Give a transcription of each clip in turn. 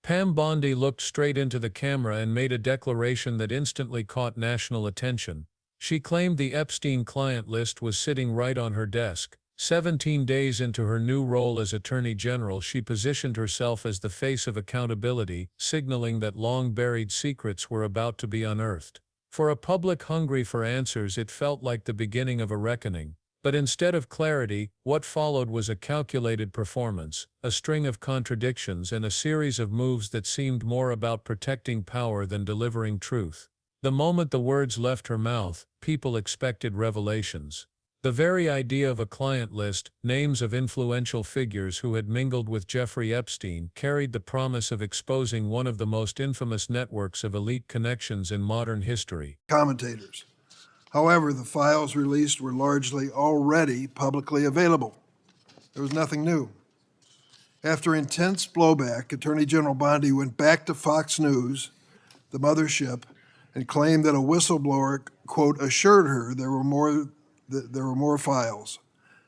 Pam Bondi looked straight into the camera and made a declaration that instantly caught national attention. She claimed the Epstein client list was sitting right on her desk. 17 days into her new role as Attorney General, she positioned herself as the face of accountability, signaling that long-buried secrets were about to be unearthed. For a public hungry for answers, it felt like the beginning of a reckoning. But instead of clarity, what followed was a calculated performance, a string of contradictions and a series of moves that seemed more about protecting power than delivering truth. The moment the words left her mouth, people expected revelations. The very idea of a client list, names of influential figures who had mingled with Jeffrey Epstein, carried the promise of exposing one of the most infamous networks of elite connections in modern history. Commentators. However, the files released were largely already publicly available. There was nothing new. After intense blowback, Attorney General Bondi went back to Fox News, the mothership, and claimed that a whistleblower, quote, assured her there were more files,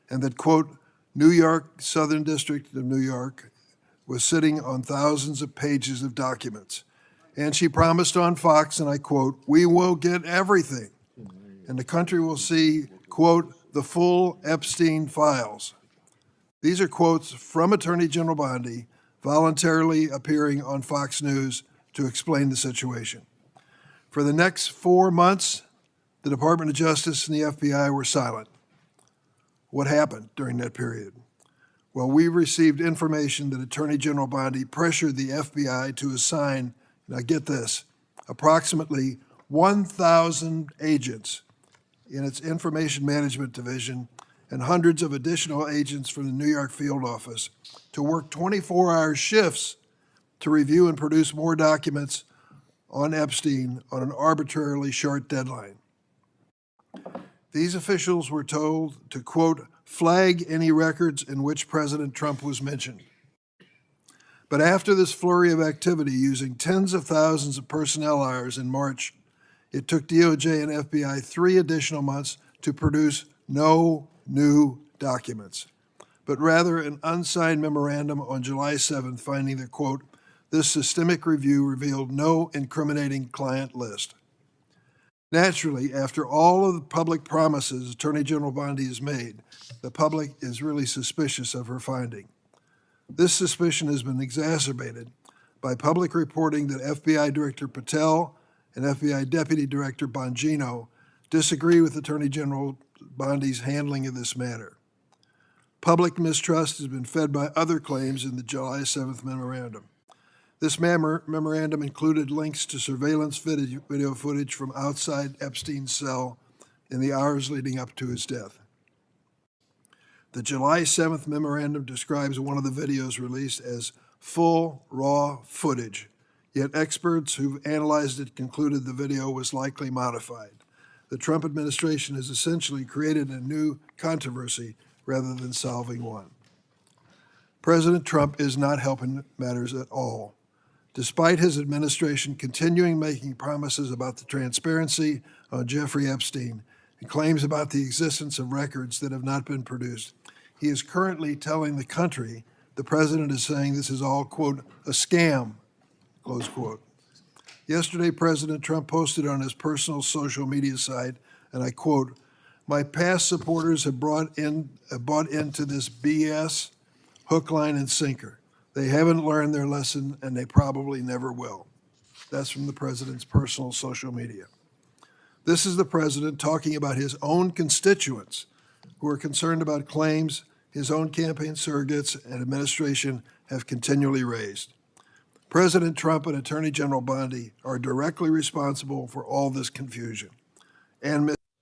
and that, quote, New York, Southern District of New York, was sitting on thousands of pages of documents. And she promised on Fox, and I quote, we will get everything, and the country will see, quote, the full Epstein files. These are quotes from Attorney General Bondi voluntarily appearing on Fox News to explain the situation. For the next 4 months, the Department of Justice and the FBI were silent. What happened during that period? Well, we received information that Attorney General Bondi pressured the FBI to assign, now get this, approximately 1,000 agents in its Information Management Division and hundreds of additional agents from the New York field office to work 24-hour shifts to review and produce more documents on Epstein on an arbitrarily short deadline. These officials were told to, quote, flag any records in which President Trump was mentioned. But after this flurry of activity using tens of thousands of personnel hours in March, it took DOJ and FBI 3 additional months to produce no new documents, but rather an unsigned memorandum on July 7th finding that, quote, this systemic review revealed no incriminating client list. Naturally, after all of the public promises Attorney General Bondi has made, the public is really suspicious of her finding. This suspicion has been exacerbated by public reporting that FBI Director Patel and FBI Deputy Director Bongino disagree with Attorney General Bondi's handling of this matter. Public mistrust has been fed by other claims in the July 7th memorandum. This memorandum included links to surveillance video footage from outside Epstein's cell in the hours leading up to his death. The July 7th memorandum describes one of the videos released as full, raw footage, yet experts who've analyzed it concluded the video was likely modified. The Trump administration has essentially created a new controversy rather than solving one. President Trump is not helping matters at all. Despite his administration continuing making promises about the transparency on Jeffrey Epstein and claims about the existence of records that have not been produced, he is currently telling the country the president is saying this is all, quote, a scam, close quote. Yesterday, President Trump posted on his personal social media site, and I quote, my past supporters have bought into this BS hook, line, and sinker. They haven't learned their lesson, and they probably never will. That's from the president's personal social media. This is the president talking about his own constituents who are concerned about claims his own campaign surrogates and administration have continually raised. President Trump and Attorney General Bondi are directly responsible for all this confusion.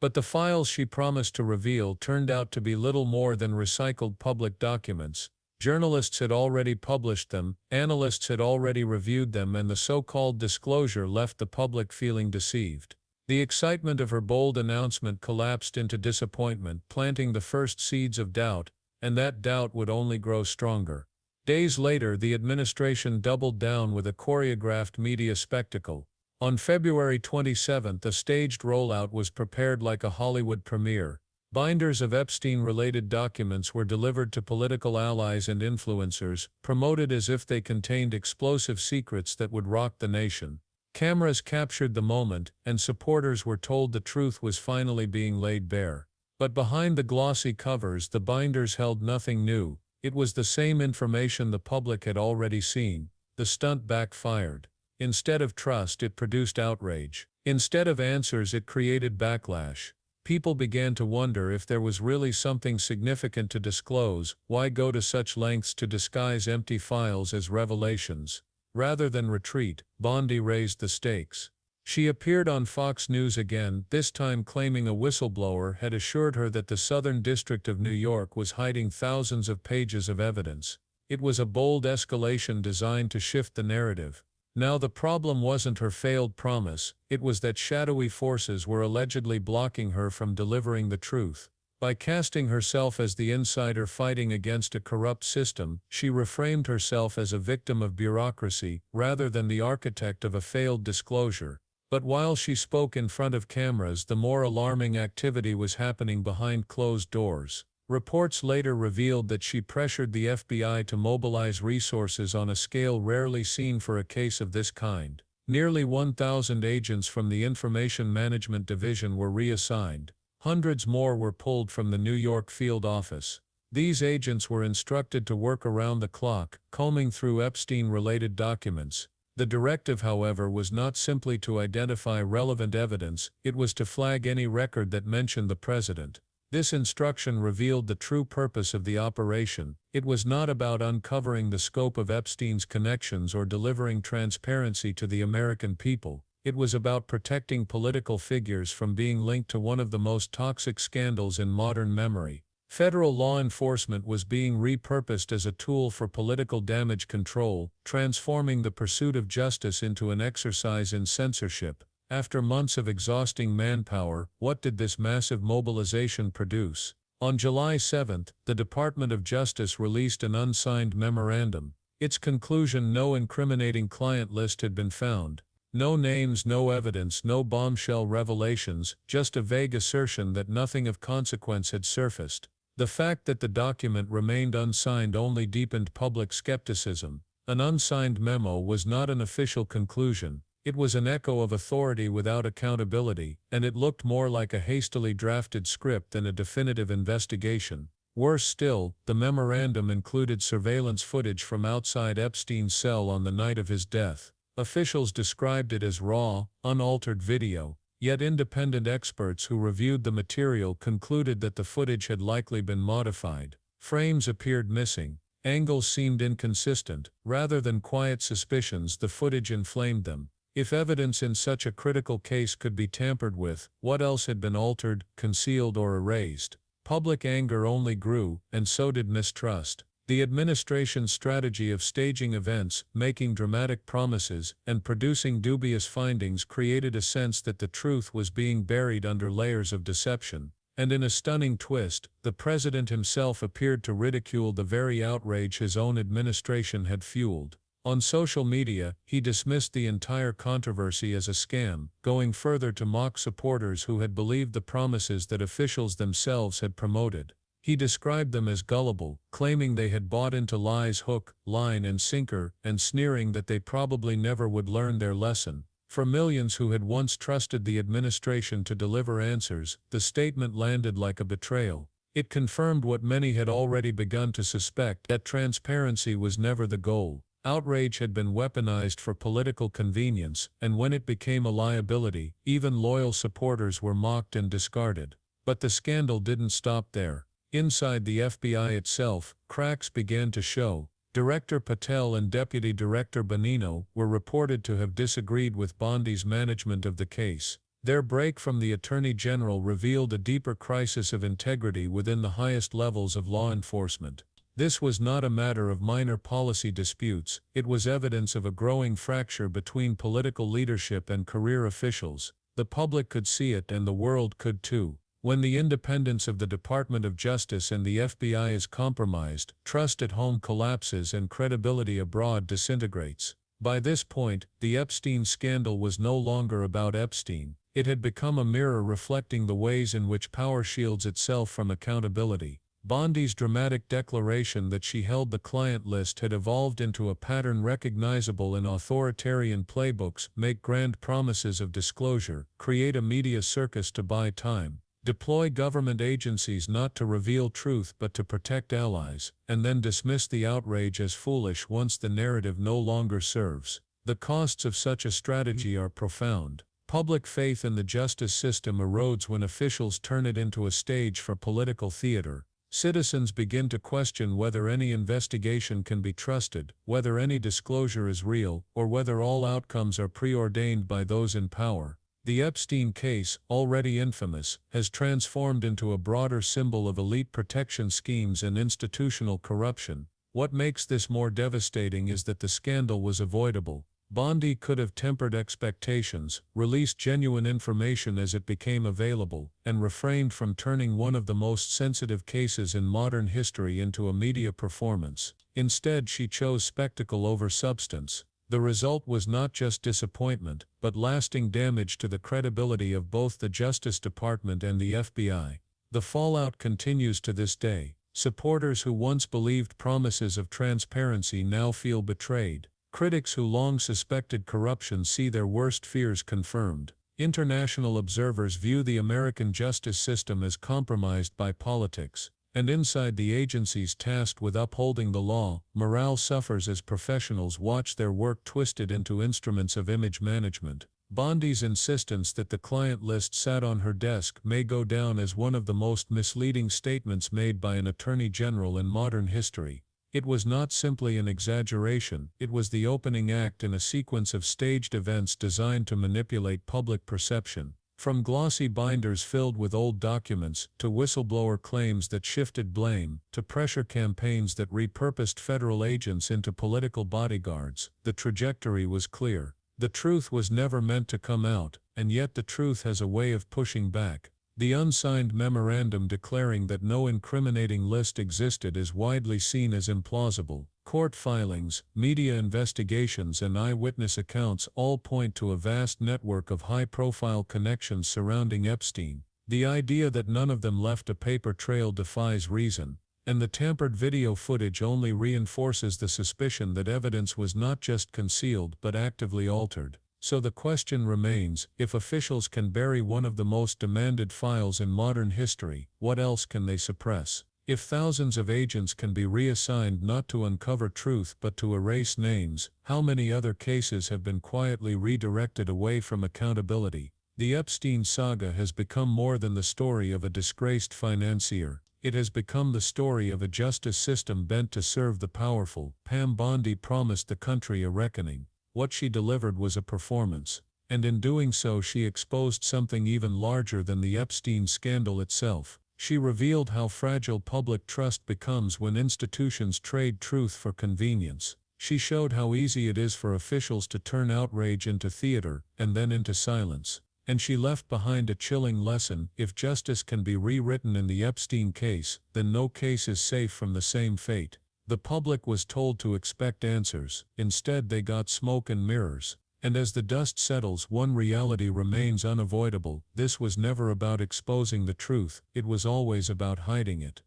But the files she promised to reveal turned out to be little more than recycled public documents. Journalists had already published them, analysts had already reviewed them, and the so-called disclosure left the public feeling deceived. The excitement of her bold announcement collapsed into disappointment, planting the first seeds of doubt, and that doubt would only grow stronger. Days later, the administration doubled down with a choreographed media spectacle. On February 27th, a staged rollout was prepared like a Hollywood premiere. Binders of Epstein-related documents were delivered to political allies and influencers, promoted as if they contained explosive secrets that would rock the nation. Cameras captured the moment, and supporters were told the truth was finally being laid bare. But behind the glossy covers, the binders held nothing new. It was the same information the public had already seen. The stunt backfired. Instead of trust, it produced outrage. Instead of answers, it created backlash. People began to wonder if there was really something significant to disclose. Why go to such lengths to disguise empty files as revelations? Rather than retreat, Bondi raised the stakes. She appeared on Fox News again, this time claiming a whistleblower had assured her that the Southern District of New York was hiding thousands of pages of evidence. It was a bold escalation designed to shift the narrative. Now the problem wasn't her failed promise, it was that shadowy forces were allegedly blocking her from delivering the truth. By casting herself as the insider fighting against a corrupt system, she reframed herself as a victim of bureaucracy, rather than the architect of a failed disclosure. But while she spoke in front of cameras, the more alarming activity was happening behind closed doors. Reports later revealed that she pressured the FBI to mobilize resources on a scale rarely seen for a case of this kind. Nearly 1,000 agents from the Information Management Division were reassigned. Hundreds more were pulled from the New York field office. These agents were instructed to work around the clock, combing through Epstein-related documents. The directive, however, was not simply to identify relevant evidence, it was to flag any record that mentioned the president. This instruction revealed the true purpose of the operation. It was not about uncovering the scope of Epstein's connections or delivering transparency to the American people. It was about protecting political figures from being linked to one of the most toxic scandals in modern memory. Federal law enforcement was being repurposed as a tool for political damage control, transforming the pursuit of justice into an exercise in censorship. After months of exhausting manpower, what did this massive mobilization produce? On July 7, the Department of Justice released an unsigned memorandum. Its conclusion: no incriminating client list had been found. No names, no evidence, no bombshell revelations, just a vague assertion that nothing of consequence had surfaced. The fact that the document remained unsigned only deepened public skepticism. An unsigned memo was not an official conclusion. It was an echo of authority without accountability, and it looked more like a hastily drafted script than a definitive investigation. Worse still, the memorandum included surveillance footage from outside Epstein's cell on the night of his death. Officials described it as raw, unaltered video, yet independent experts who reviewed the material concluded that the footage had likely been modified. Frames appeared missing. Angles seemed inconsistent. Rather than quiet suspicions, the footage inflamed them. If evidence in such a critical case could be tampered with, what else had been altered, concealed, or erased? Public anger only grew, and so did mistrust. The administration's strategy of staging events, making dramatic promises, and producing dubious findings created a sense that the truth was being buried under layers of deception. And in a stunning twist, the president himself appeared to ridicule the very outrage his own administration had fueled. On social media, he dismissed the entire controversy as a scam, going further to mock supporters who had believed the promises that officials themselves had promoted. He described them as gullible, claiming they had bought into lies hook, line, and sinker, and sneering that they probably never would learn their lesson. For millions who had once trusted the administration to deliver answers, the statement landed like a betrayal. It confirmed what many had already begun to suspect, that transparency was never the goal. Outrage had been weaponized for political convenience, and when it became a liability, even loyal supporters were mocked and discarded. But the scandal didn't stop there. Inside the FBI itself, cracks began to show. Director Patel and Deputy Director Bonino were reported to have disagreed with Bondi's management of the case. Their break from the Attorney General revealed a deeper crisis of integrity within the highest levels of law enforcement. This was not a matter of minor policy disputes, it was evidence of a growing fracture between political leadership and career officials. The public could see it, and the world could too. When the independence of the Department of Justice and the FBI is compromised, trust at home collapses and credibility abroad disintegrates. By this point, the Epstein scandal was no longer about Epstein. It had become a mirror reflecting the ways in which power shields itself from accountability. Bondi's dramatic declaration that she held the client list had evolved into a pattern recognizable in authoritarian playbooks: make grand promises of disclosure, create a media circus to buy time, deploy government agencies not to reveal truth but to protect allies, and then dismiss the outrage as foolish once the narrative no longer serves. The costs of such a strategy are profound. Public faith in the justice system erodes when officials turn it into a stage for political theater. Citizens begin to question whether any investigation can be trusted, whether any disclosure is real, or whether all outcomes are preordained by those in power. The Epstein case, already infamous, has transformed into a broader symbol of elite protection schemes and institutional corruption. What makes this more devastating is that the scandal was avoidable. Bondi could have tempered expectations, released genuine information as it became available, and refrained from turning one of the most sensitive cases in modern history into a media performance. Instead, she chose spectacle over substance. The result was not just disappointment, but lasting damage to the credibility of both the Justice Department and the FBI. The fallout continues to this day. Supporters who once believed promises of transparency now feel betrayed. Critics who long suspected corruption see their worst fears confirmed. International observers view the American justice system as compromised by politics. And inside the agencies tasked with upholding the law, morale suffers as professionals watch their work twisted into instruments of image management. Bondi's insistence that the client list sat on her desk may go down as one of the most misleading statements made by an attorney general in modern history. It was not simply an exaggeration, it was the opening act in a sequence of staged events designed to manipulate public perception. From glossy binders filled with old documents, to whistleblower claims that shifted blame, to pressure campaigns that repurposed federal agents into political bodyguards, the trajectory was clear. The truth was never meant to come out, and yet the truth has a way of pushing back. The unsigned memorandum declaring that no incriminating list existed is widely seen as implausible. Court filings, media investigations, and eyewitness accounts all point to a vast network of high-profile connections surrounding Epstein. The idea that none of them left a paper trail defies reason, and the tampered video footage only reinforces the suspicion that evidence was not just concealed but actively altered. So the question remains, if officials can bury one of the most demanded files in modern history, what else can they suppress? If thousands of agents can be reassigned not to uncover truth but to erase names, how many other cases have been quietly redirected away from accountability? The Epstein saga has become more than the story of a disgraced financier. It has become the story of a justice system bent to serve the powerful. Pam Bondi promised the country a reckoning. What she delivered was a performance, and in doing so she exposed something even larger than the Epstein scandal itself. She revealed how fragile public trust becomes when institutions trade truth for convenience. She showed how easy it is for officials to turn outrage into theater, and then into silence. And she left behind a chilling lesson: if justice can be rewritten in the Epstein case, then no case is safe from the same fate. The public was told to expect answers. Instead they got smoke and mirrors. And as the dust settles, one reality remains unavoidable: this was never about exposing the truth, it was always about hiding it.